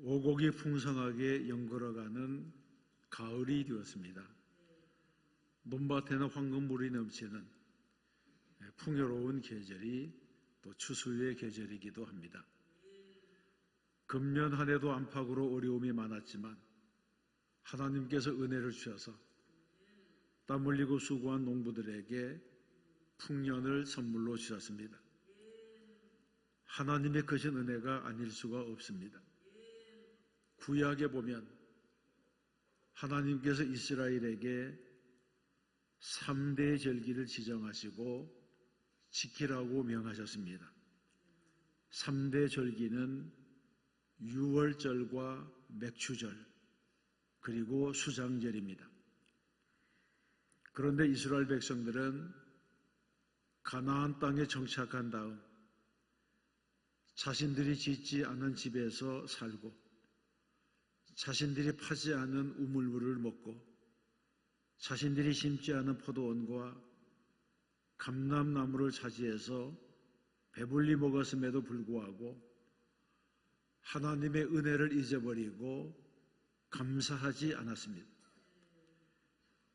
오곡이 풍성하게 연걸어가는 가을이 되었습니다. 논밭에는 황금물이 넘치는 풍요로운 계절이 또 추수의 계절이기도 합니다. 금년 한 해도 안팎으로 어려움이 많았지만 하나님께서 은혜를 주셔서 땀 흘리고 수고한 농부들에게 풍년을 선물로 주셨습니다. 하나님의 크신 은혜가 아닐 수가 없습니다. 구약에 보면 하나님께서 이스라엘에게 3대 절기를 지정하시고 지키라고 명하셨습니다. 3대 절기는 유월절과 맥추절 그리고 수장절입니다. 그런데 이스라엘 백성들은 가나안 땅에 정착한 다음 자신들이 짓지 않은 집에서 살고 자신들이 파지 않은 우물물을 먹고 자신들이 심지 않은 포도원과 감람나무를 차지해서 배불리 먹었음에도 불구하고 하나님의 은혜를 잊어버리고 감사하지 않았습니다.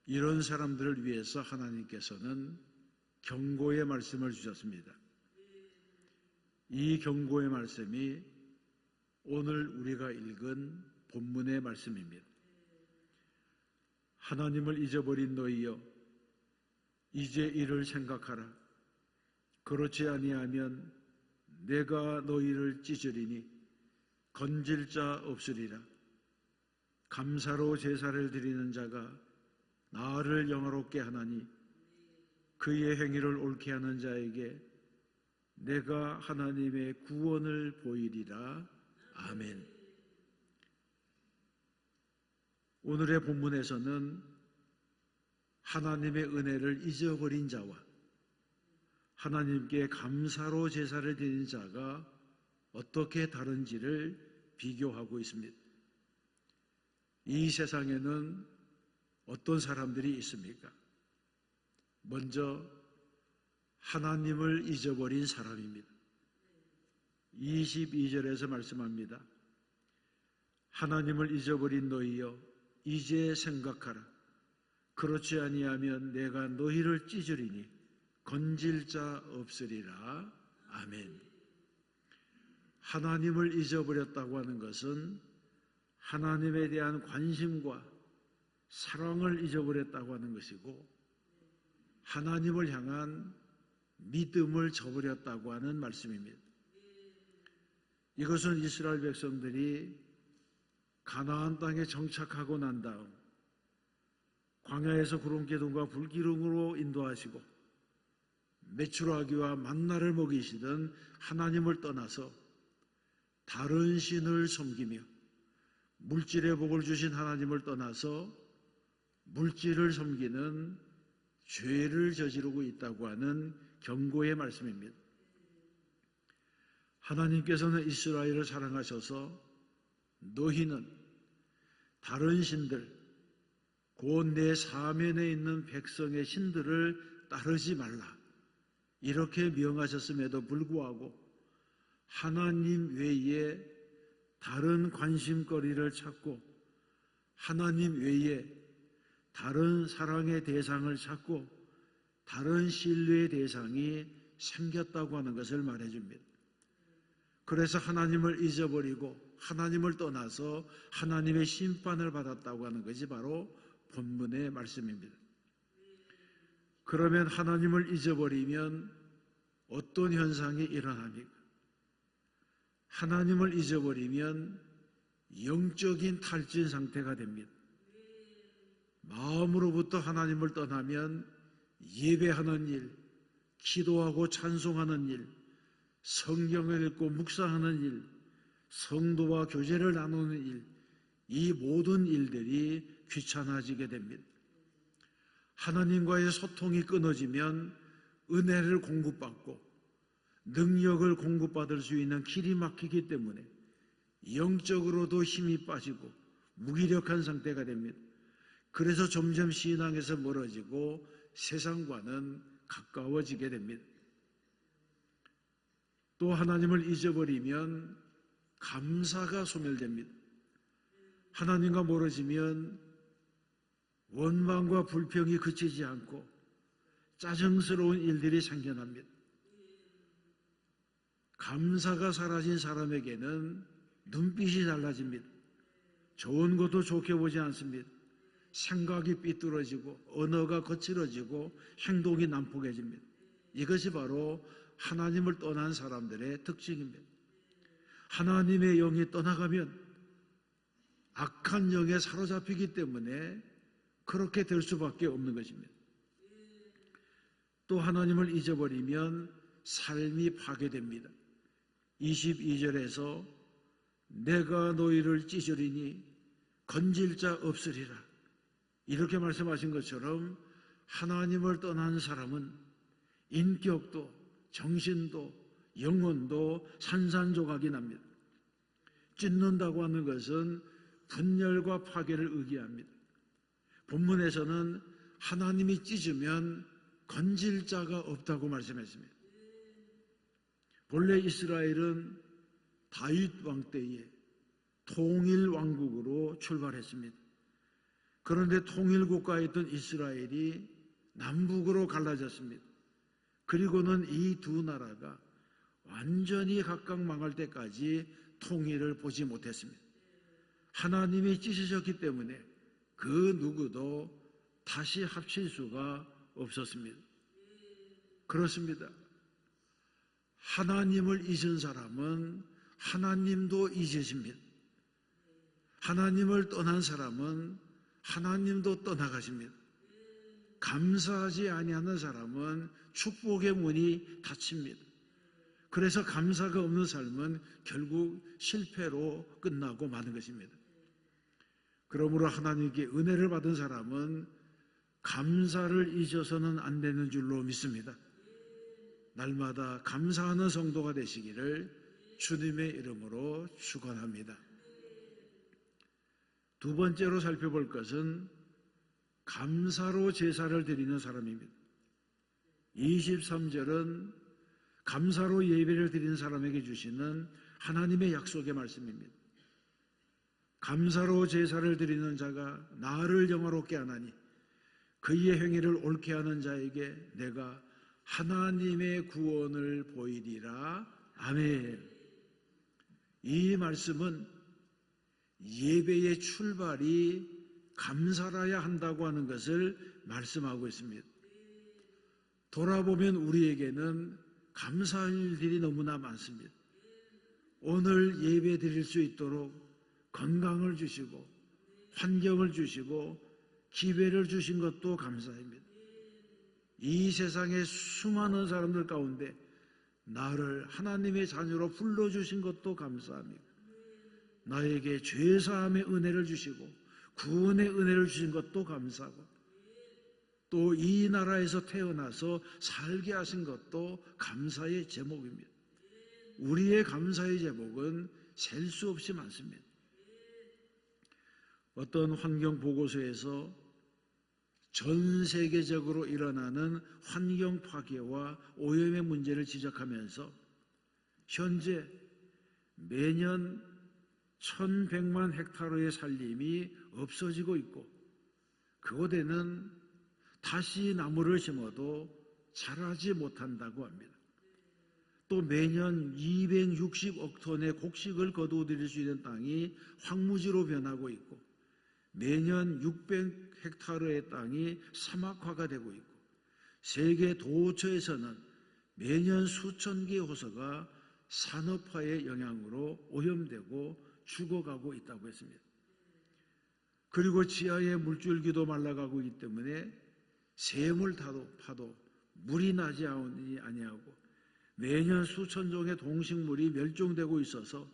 이런 사람들을 위해서 하나님께서는 경고의 말씀을 주셨습니다. 이 경고의 말씀이 오늘 우리가 읽은 본문의 말씀입니다. 하나님을 잊어버린 너희여, 이제 이를 생각하라. 그렇지 아니하면 내가 너희를 찢으리니 건질 자 없으리라. 감사로 제사를 드리는 자가 나를 영화롭게 하나니 그의 행위를 옳게 하는 자에게 내가 하나님의 구원을 보이리라. 아멘. 오늘의 본문에서는 하나님의 은혜를 잊어버린 자와 하나님께 감사로 제사를 드리는 자가 어떻게 다른지를 비교하고 있습니다. 이 세상에는 어떤 사람들이 있습니까? 먼저 하나님을 잊어버린 사람입니다. 22절에서 말씀합니다. 하나님을 잊어버린 너희여, 이제 생각하라. 그렇지 아니하면 내가 너희를 찢으리니 건질 자 없으리라. 아멘. 하나님을 잊어버렸다고 하는 것은 하나님에 대한 관심과 사랑을 잊어버렸다고 하는 것이고 하나님을 향한 믿음을 저버렸다고 하는 말씀입니다. 이것은 이스라엘 백성들이 가나안 땅에 정착하고 난 다음 광야에서 구름기둥과 불기둥으로 인도하시고 메추라기와 만나를 먹이시던 하나님을 떠나서 다른 신을 섬기며 물질의 복을 주신 하나님을 떠나서 물질을 섬기는 죄를 저지르고 있다고 하는 경고의 말씀입니다. 하나님께서는 이스라엘을 사랑하셔서 너희는 다른 신들, 곧 내 사면에 있는 백성의 신들을 따르지 말라 이렇게 명하셨음에도 불구하고 하나님 외에 다른 관심거리를 찾고 하나님 외에 다른 사랑의 대상을 찾고 다른 신뢰의 대상이 생겼다고 하는 것을 말해줍니다. 그래서 하나님을 잊어버리고 하나님을 떠나서 하나님의 심판을 받았다고 하는 것이 바로 본문의 말씀입니다. 그러면 하나님을 잊어버리면 어떤 현상이 일어납니까? 하나님을 잊어버리면 영적인 탈진 상태가 됩니다. 마음으로부터 하나님을 떠나면 예배하는 일, 기도하고 찬송하는 일, 성경을 읽고 묵상하는 일, 성도와 교제를 나누는 일, 이 모든 일들이 귀찮아지게 됩니다. 하나님과의 소통이 끊어지면 은혜를 공급받고 능력을 공급받을 수 있는 길이 막히기 때문에 영적으로도 힘이 빠지고 무기력한 상태가 됩니다. 그래서 점점 신앙에서 멀어지고 세상과는 가까워지게 됩니다. 또 하나님을 잊어버리면 감사가 소멸됩니다. 하나님과 멀어지면 원망과 불평이 그치지 않고 짜증스러운 일들이 생겨납니다. 감사가 사라진 사람에게는 눈빛이 달라집니다. 좋은 것도 좋게 보지 않습니다. 생각이 삐뚤어지고 언어가 거칠어지고 행동이 난폭해집니다. 이것이 바로 하나님을 떠난 사람들의 특징입니다. 하나님의 영이 떠나가면 악한 영에 사로잡히기 때문에 그렇게 될 수밖에 없는 것입니다. 또 하나님을 잊어버리면 삶이 파괴됩니다. 22절에서 내가 너희를 찢으리니 건질 자 없으리라, 이렇게 말씀하신 것처럼 하나님을 떠난 사람은 인격도 정신도 영혼도 산산조각이 납니다. 찢는다고 하는 것은 분열과 파괴를 의미합니다. 본문에서는 하나님이 찢으면 건질 자가 없다고 말씀했습니다. 본래 이스라엘은 다윗 왕 때에 통일 왕국으로 출발했습니다. 그런데 통일 국가에 있던 이스라엘이 남북으로 갈라졌습니다. 그리고는 이 두 나라가 완전히 각각 망할 때까지 통일을 보지 못했습니다. 하나님이 찢으셨기 때문에 그 누구도 다시 합칠 수가 없었습니다. 그렇습니다. 하나님을 잊은 사람은 하나님도 잊으십니다. 하나님을 떠난 사람은 하나님도 떠나가십니다. 감사하지 아니하는 사람은 축복의 문이 닫힙니다. 그래서 감사가 없는 삶은 결국 실패로 끝나고 마는 것입니다. 그러므로 하나님께 은혜를 받은 사람은 감사를 잊어서는 안 되는 줄로 믿습니다. 날마다 감사하는 성도가 되시기를 주님의 이름으로 축원합니다. 두 번째로 살펴볼 것은 감사로 제사를 드리는 사람입니다. 23절은 감사로 예배를 드리는 사람에게 주시는 하나님의 약속의 말씀입니다. 감사로 제사를 드리는 자가 나를 영화롭게 하나니 그의 행위를 옳게 하는 자에게 내가 하나님의 구원을 보이리라. 아멘. 이 말씀은 예배의 출발이 감사라야 한다고 하는 것을 말씀하고 있습니다. 돌아보면 우리에게는 감사할 일이 너무나 많습니다. 오늘 예배 드릴 수 있도록 건강을 주시고 환경을 주시고 기회를 주신 것도 감사입니다. 이 세상의 수많은 사람들 가운데 나를 하나님의 자녀로 불러주신 것도 감사합니다. 나에게 죄사함의 은혜를 주시고 구원의 은혜를 주신 것도 감사하고 또 이 나라에서 태어나서 살게 하신 것도 감사의 제목입니다. 우리의 감사의 제목은 셀 수 없이 많습니다. 어떤 환경 보고서에서 전 세계적으로 일어나는 환경 파괴와 오염의 문제를 지적하면서 현재 매년 1100만 헥타르의 산림이 없어지고 있고 그곳에는 다시 나무를 심어도 자라지 못한다고 합니다. 또 매년 260억 톤의 곡식을 거두어들일 수 있는 땅이 황무지로 변하고 있고 매년 600헥타르의 땅이 사막화가 되고 있고 세계 도처에서는 매년 수천 개의 호수가 산업화의 영향으로 오염되고 죽어가고 있다고 했습니다. 그리고 지하의 물줄기도 말라가고 있기 때문에 샘을 파도 물이 나지 아니하고 매년 수천 종의 동식물이 멸종되고 있어서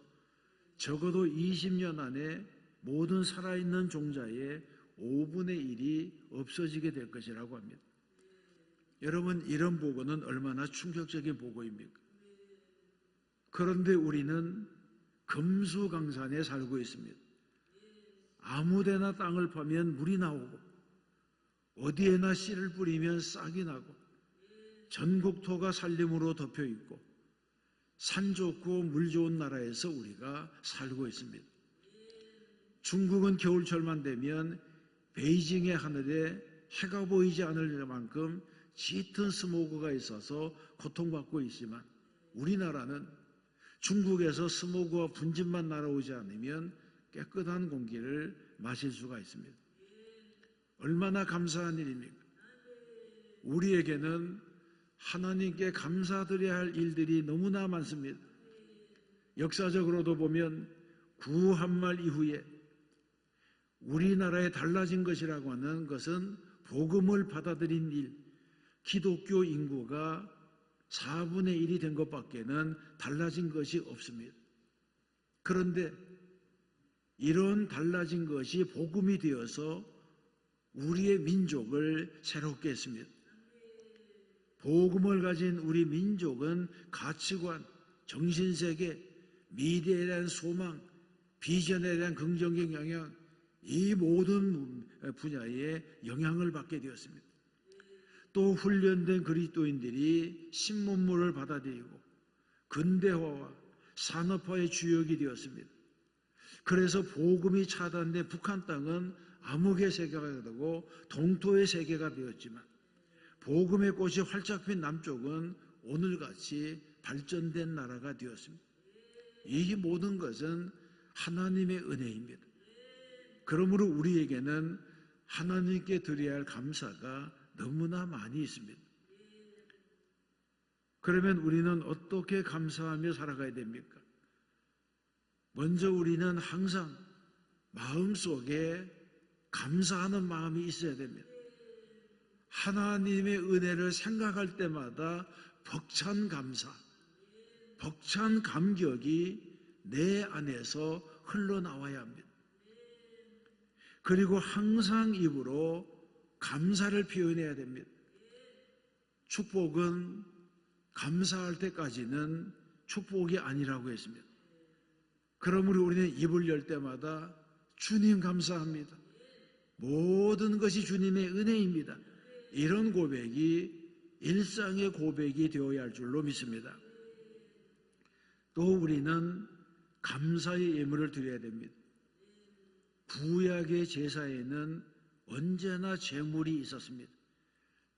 적어도 20년 안에 모든 살아있는 종자의 5분의 1이 없어지게 될 것이라고 합니다. 여러분, 이런 보고는 얼마나 충격적인 보고입니까? 그런데 우리는 금수강산에 살고 있습니다. 아무데나 땅을 파면 물이 나오고 어디에나 씨를 뿌리면 싹이 나고 전국토가 산림으로 덮여 있고 산 좋고 물 좋은 나라에서 우리가 살고 있습니다. 중국은 겨울철만 되면 베이징의 하늘에 해가 보이지 않을 만큼 짙은 스모그가 있어서 고통받고 있지만 우리나라는 중국에서 스모그와 분진만 날아오지 않으면 깨끗한 공기를 마실 수가 있습니다. 얼마나 감사한 일입니까? 우리에게는 하나님께 감사드려야 할 일들이 너무나 많습니다. 역사적으로도 보면 구한말 이후에 우리나라에 달라진 것이라고 하는 것은 복음을 받아들인 일, 기독교 인구가 4분의 1이 된 것밖에는 달라진 것이 없습니다. 그런데 이런 달라진 것이 복음이 되어서 우리의 민족을 새롭게 했습니다. 복음을 가진 우리 민족은 가치관, 정신세계, 미래에 대한 소망, 비전에 대한 긍정적 영향, 이 모든 분야에 영향을 받게 되었습니다. 또 훈련된 그리스도인들이 신문물을 받아들이고 근대화와 산업화의 주역이 되었습니다. 그래서 복음이 차단된 북한 땅은 암흑의 세계가 되고 동토의 세계가 되었지만 복음의 꽃이 활짝 핀 남쪽은 오늘같이 발전된 나라가 되었습니다. 이 모든 것은 하나님의 은혜입니다. 그러므로 우리에게는 하나님께 드려야 할 감사가 너무나 많이 있습니다. 그러면 우리는 어떻게 감사하며 살아가야 됩니까? 먼저 우리는 항상 마음속에 감사하는 마음이 있어야 됩니다. 하나님의 은혜를 생각할 때마다 벅찬 감사, 벅찬 감격이 내 안에서 흘러나와야 합니다. 그리고 항상 입으로 감사를 표현해야 됩니다. 축복은 감사할 때까지는 축복이 아니라고 했습니다. 그러므로 우리는 입을 열 때마다 주님 감사합니다. 모든 것이 주님의 은혜입니다. 이런 고백이 일상의 고백이 되어야 할 줄로 믿습니다. 또 우리는 감사의 예물을 드려야 됩니다. 구약의 제사에는 언제나 제물이 있었습니다.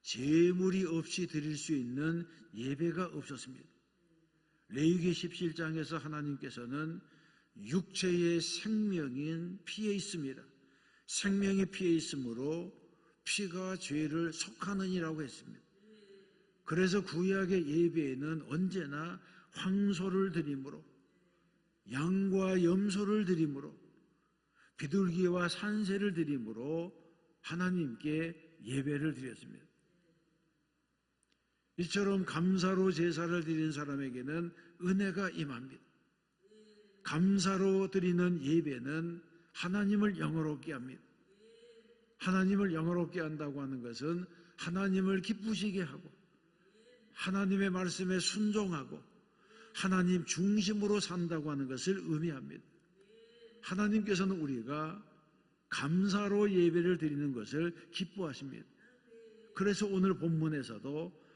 제물이 없이 드릴 수 있는 예배가 없었습니다. 레위기 17장에서 하나님께서는 육체의 생명인 피에 있습니다. 생명이 피에 있으므로 피가 죄를 속하느니라고 했습니다. 그래서 구약의 예배에는 언제나 황소를 드림으로 양과 염소를 드림으로 비둘기와 산새를 드림으로 하나님께 예배를 드렸습니다. 이처럼 감사로 제사를 드리는 사람에게는 은혜가 임합니다. 감사로 드리는 예배는 하나님을 영화롭게 합니다. 하나님을 영화롭게 한다고 하는 것은 하나님을 기쁘시게 하고 하나님의 말씀에 순종하고 하나님 중심으로 산다고 하는 것을 의미합니다. 하나님께서는 우리가 감사로 예배를 드리는 것을 기뻐하십니다. 그래서 오늘 본문에서도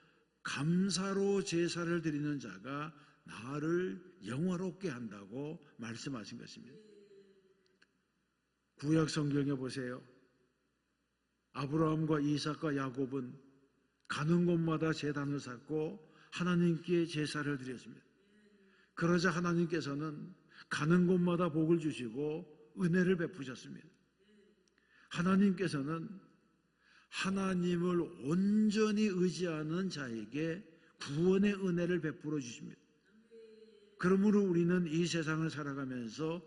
감사로 제사를 드리는 자가 나를 영화롭게 한다고 말씀하신 것입니다. 구약 성경에 보세요. 아브라함과 이삭과 야곱은 가는 곳마다 제단을 쌓고 하나님께 제사를 드렸습니다. 그러자 하나님께서는 가는 곳마다 복을 주시고 은혜를 베푸셨습니다. 하나님께서는 하나님을 온전히 의지하는 자에게 구원의 은혜를 베풀어 주십니다. 그러므로 우리는 이 세상을 살아가면서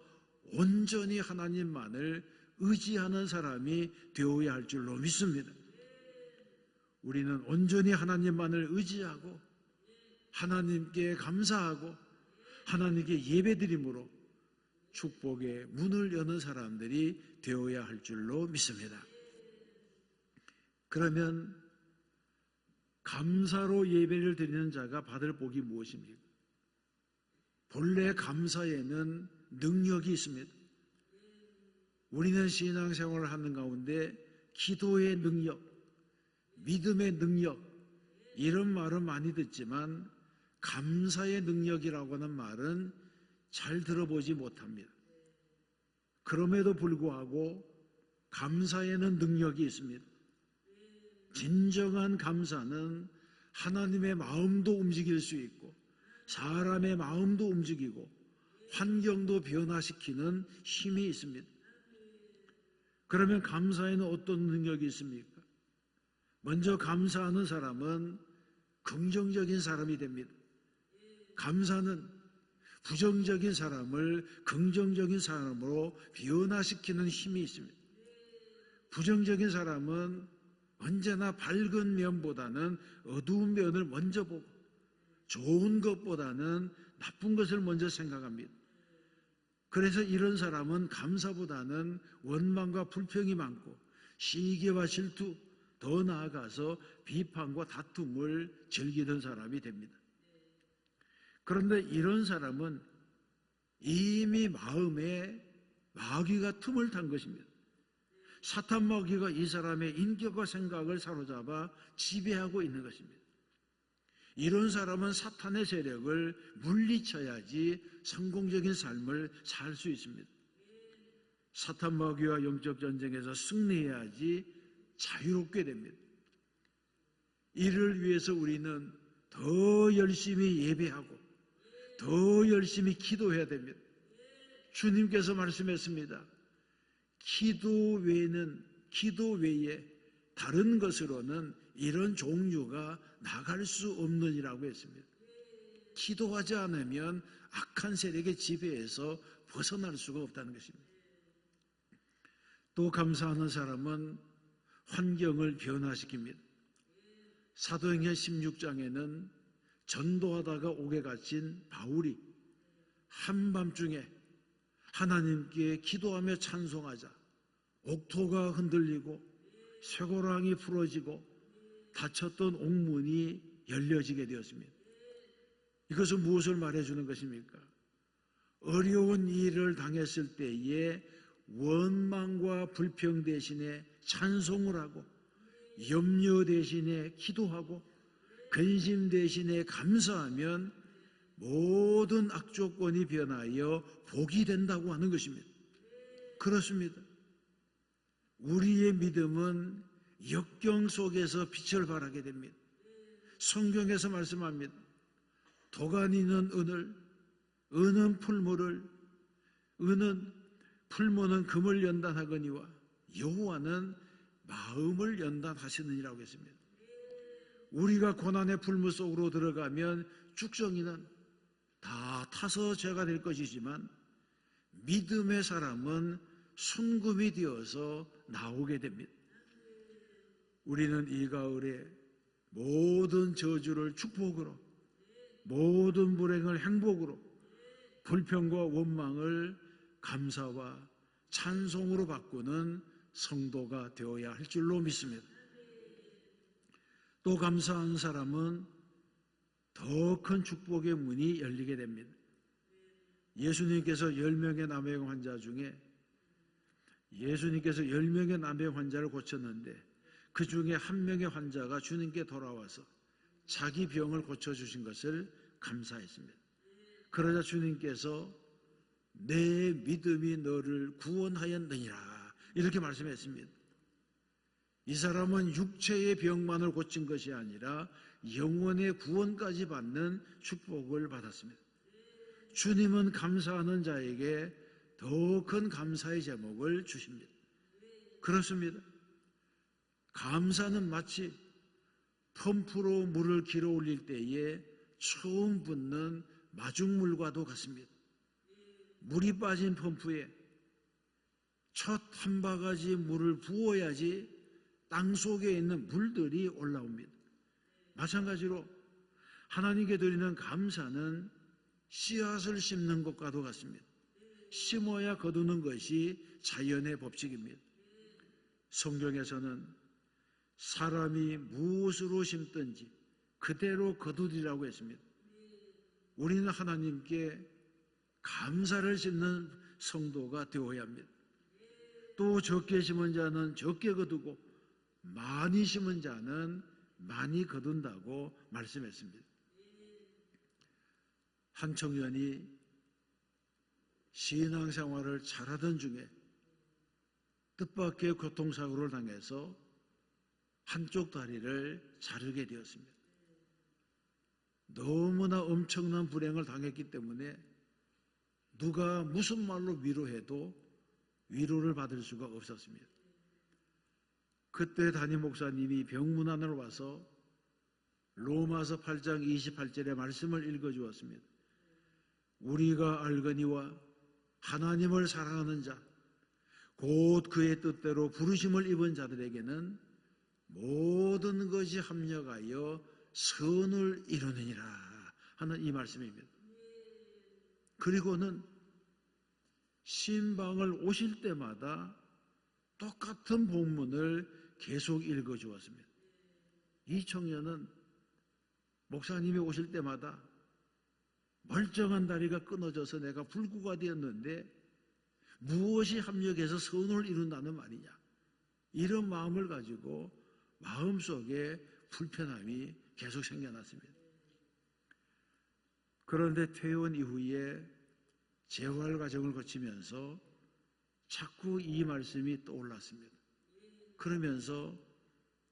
온전히 하나님만을 의지하는 사람이 되어야 할 줄로 믿습니다. 우리는 온전히 하나님만을 의지하고 하나님께 감사하고 하나님께 예배드림으로 축복의 문을 여는 사람들이 되어야 할 줄로 믿습니다. 그러면 감사로 예배를 드리는 자가 받을 복이 무엇입니까? 본래 감사에는 능력이 있습니다. 우리는 신앙생활을 하는 가운데 기도의 능력, 믿음의 능력 이런 말은 많이 듣지만 감사의 능력이라고 하는 말은 잘 들어보지 못합니다. 그럼에도 불구하고 감사에는 능력이 있습니다. 진정한 감사는 하나님의 마음도 움직일 수 있고 사람의 마음도 움직이고 환경도 변화시키는 힘이 있습니다. 그러면 감사에는 어떤 능력이 있습니까? 먼저 감사하는 사람은 긍정적인 사람이 됩니다. 감사는 부정적인 사람을 긍정적인 사람으로 변화시키는 힘이 있습니다. 부정적인 사람은 언제나 밝은 면보다는 어두운 면을 먼저 보고 좋은 것보다는 나쁜 것을 먼저 생각합니다. 그래서 이런 사람은 감사보다는 원망과 불평이 많고 시기와 질투, 더 나아가서 비판과 다툼을 즐기던 사람이 됩니다. 그런데 이런 사람은 이미 마음에 마귀가 틈을 탄 것입니다. 사탄 마귀가 이 사람의 인격과 생각을 사로잡아 지배하고 있는 것입니다. 이런 사람은 사탄의 세력을 물리쳐야지 성공적인 삶을 살 수 있습니다. 사탄 마귀와 영적 전쟁에서 승리해야지 자유롭게 됩니다. 이를 위해서 우리는 더 열심히 예배하고 더 열심히 기도해야 됩니다. 주님께서 말씀했습니다. 기도 외에 다른 것으로는 이런 종류가 나갈 수 없느니라고 했습니다. 기도하지 않으면 악한 세력의 지배에서 벗어날 수가 없다는 것입니다. 또 감사하는 사람은 환경을 변화시킵니다. 사도행전 16장에는 전도하다가 옥에 갇힌 바울이 한밤중에 하나님께 기도하며 찬송하자 옥토가 흔들리고 쇠고랑이 풀어지고 닫혔던 옥문이 열려지게 되었습니다. 이것은 무엇을 말해주는 것입니까? 어려운 일을 당했을 때에 원망과 불평 대신에 찬송을 하고 염려 대신에 기도하고 근심 대신에 감사하면 모든 악조건이 변하여 복이 된다고 하는 것입니다. 그렇습니다. 우리의 믿음은 역경 속에서 빛을 발하게 됩니다. 성경에서 말씀합니다. 도가니는 은을, 은은 풀무를, 은은 풀무는 금을 연단하거니와 여호와는 마음을 연단하시느니라고 했습니다. 우리가 고난의 풀무 속으로 들어가면 쭉정이는 다 타서 죄가 될 것이지만 믿음의 사람은 순금이 되어서 나오게 됩니다. 우리는 이 가을에 모든 저주를 축복으로, 모든 불행을 행복으로, 불평과 원망을 감사와 찬송으로 바꾸는 성도가 되어야 할 줄로 믿습니다. 또 감사한 사람은 더 큰 축복의 문이 열리게 됩니다. 예수님께서 10명의 남의 환자 중에 예수님께서 10명의 남의 환자를 고쳤는데 그 중에 한 명의 환자가 주님께 돌아와서 자기 병을 고쳐주신 것을 감사했습니다. 그러자 주님께서 내 믿음이 너를 구원하였느니라 이렇게 말씀했습니다. 이 사람은 육체의 병만을 고친 것이 아니라 영혼의 구원까지 받는 축복을 받았습니다. 주님은 감사하는 자에게 더 큰 감사의 제목을 주십니다. 그렇습니다. 감사는 마치 펌프로 물을 길어 올릴 때에 처음 붓는 마중물과도 같습니다. 물이 빠진 펌프에 첫 한 바가지 물을 부어야지 땅 속에 있는 물들이 올라옵니다. 마찬가지로 하나님께 드리는 감사는 씨앗을 심는 것과도 같습니다. 심어야 거두는 것이 자연의 법칙입니다. 성경에서는 사람이 무엇으로 심든지 그대로 거두리라고 했습니다. 우리는 하나님께 감사를 심는 성도가 되어야 합니다. 또 적게 심은 자는 적게 거두고 많이 심은 자는 많이 거둔다고 말씀했습니다. 한 청년이 신앙생활을 잘하던 중에 뜻밖의 교통사고를 당해서 한쪽 다리를 자르게 되었습니다. 너무나 엄청난 불행을 당했기 때문에 누가 무슨 말로 위로해도 위로를 받을 수가 없었습니다. 그때 담임 목사님이 병문안을 와서 로마서 8장 28절의 말씀을 읽어주었습니다. 우리가 알거니와 하나님을 사랑하는 자, 곧 그의 뜻대로 부르심을 입은 자들에게는 모든 것이 합력하여 선을 이루느니라 하는 이 말씀입니다. 그리고는 신방을 오실 때마다 똑같은 본문을 계속 읽어주었습니다. 이 청년은 목사님이 오실 때마다 멀쩡한 다리가 끊어져서 내가 불구가 되었는데 무엇이 합력해서 선을 이룬다는 말이냐, 이런 마음을 가지고 마음속에 불편함이 계속 생겨났습니다. 그런데 퇴원 이후에 재활 과정을 거치면서 자꾸 이 말씀이 떠올랐습니다. 그러면서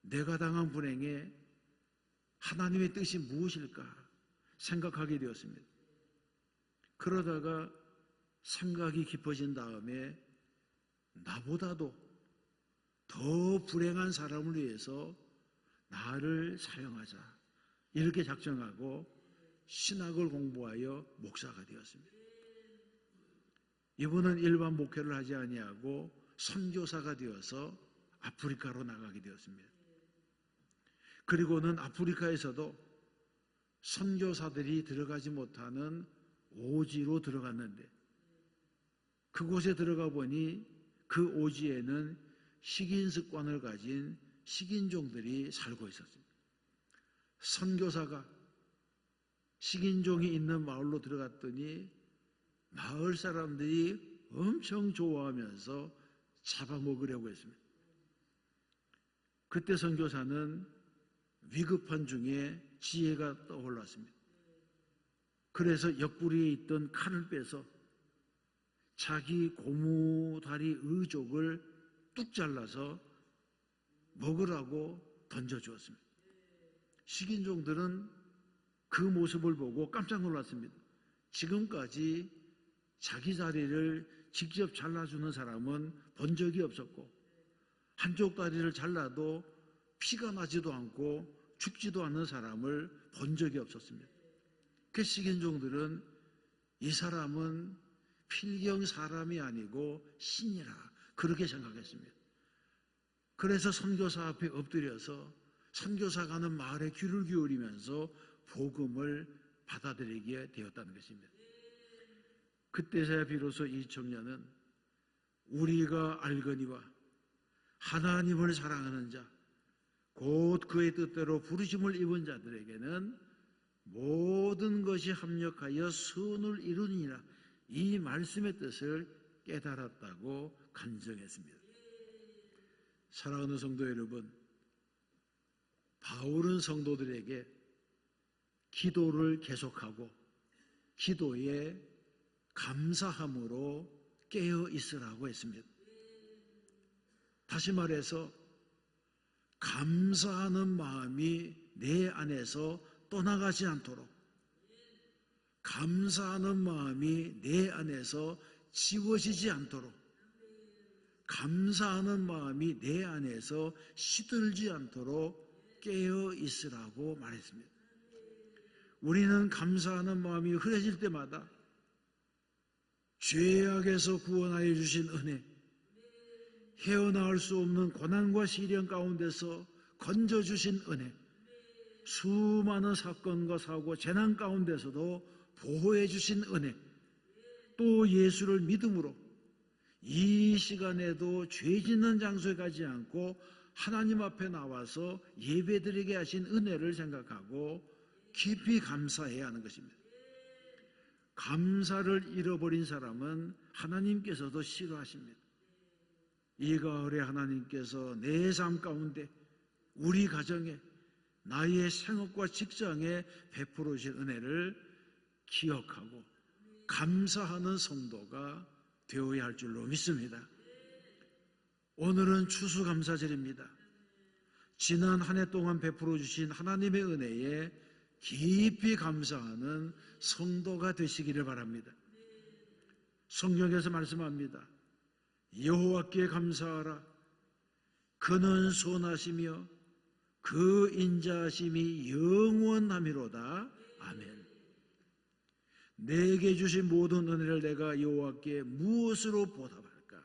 내가 당한 불행에 하나님의 뜻이 무엇일까 생각하게 되었습니다. 그러다가 생각이 깊어진 다음에 나보다도 더 불행한 사람을 위해서 나를 사용하자, 이렇게 작정하고 신학을 공부하여 목사가 되었습니다. 이분은 일반 목회를 하지 아니하고 선교사가 되어서 아프리카로 나가게 되었습니다. 그리고는 아프리카에서도 선교사들이 들어가지 못하는 오지로 들어갔는데 그곳에 들어가 보니 그 오지에는 식인 습관을 가진 식인종들이 살고 있었습니다. 선교사가 식인종이 있는 마을로 들어갔더니 마을 사람들이 엄청 좋아하면서 잡아먹으려고 했습니다. 그때 선교사는 위급한 중에 지혜가 떠올랐습니다. 그래서 옆구리에 있던 칼을 빼서 자기 고무다리 의족을 뚝 잘라서 먹으라고 던져주었습니다. 식인종들은 그 모습을 보고 깜짝 놀랐습니다. 지금까지 자기 다리를 직접 잘라주는 사람은 본 적이 없었고 한쪽 다리를 잘라도 피가 나지도 않고 죽지도 않는 사람을 본 적이 없었습니다. 그 식인종들은 이 사람은 필경 사람이 아니고 신이라 그렇게 생각했습니다. 그래서 선교사 앞에 엎드려서 선교사가 하는 말에 귀를 기울이면서 복음을 받아들이게 되었다는 것입니다. 그때서야 비로소 이 청년은 우리가 알거니와 하나님을 사랑하는 자, 곧 그의 뜻대로 부르심을 입은 자들에게는 모든 것이 합력하여 선을 이루니라, 이 말씀의 뜻을 깨달았다고 간증했습니다. 사랑하는 성도 여러분, 바울은 성도들에게 기도를 계속하고 기도에 감사함으로 깨어 있으라고 했습니다. 다시 말해서 감사하는 마음이 내 안에서 떠나가지 않도록, 감사하는 마음이 내 안에서 지워지지 않도록, 감사하는 마음이 내 안에서 시들지 않도록 깨어 있으라고 말했습니다. 우리는 감사하는 마음이 흐려질 때마다 죄악에서 구원하여 주신 은혜, 헤어나올 수 없는 고난과 시련 가운데서 건져주신 은혜, 수많은 사건과 사고, 재난 가운데서도 보호해 주신 은혜, 또 예수를 믿음으로 이 시간에도 죄 짓는 장소에 가지 않고 하나님 앞에 나와서 예배드리게 하신 은혜를 생각하고 깊이 감사해야 하는 것입니다. 감사를 잃어버린 사람은 하나님께서도 싫어하십니다. 이 가을에 하나님께서 내 삶 가운데, 우리 가정에, 나의 생업과 직장에 베풀어 주신 은혜를 기억하고 감사하는 성도가 되어야 할 줄로 믿습니다. 오늘은 추수감사절입니다. 지난 한 해 동안 베풀어 주신 하나님의 은혜에 깊이 감사하는 성도가 되시기를 바랍니다. 성경에서 말씀합니다. 여호와께 감사하라. 그는 선하시며 그 인자하심이 영원하미로다. 아멘. 내게 주신 모든 은혜를 내가 여호와께 무엇으로 보답할까?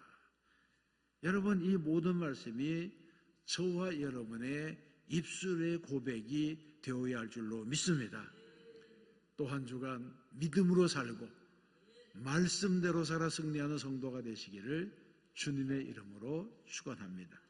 여러분, 이 모든 말씀이 저와 여러분의 입술의 고백이 되어야 할 줄로 믿습니다. 또 한 주간 믿음으로 살고 말씀대로 살아 승리하는 성도가 되시기를 주님의 이름으로 축원합니다.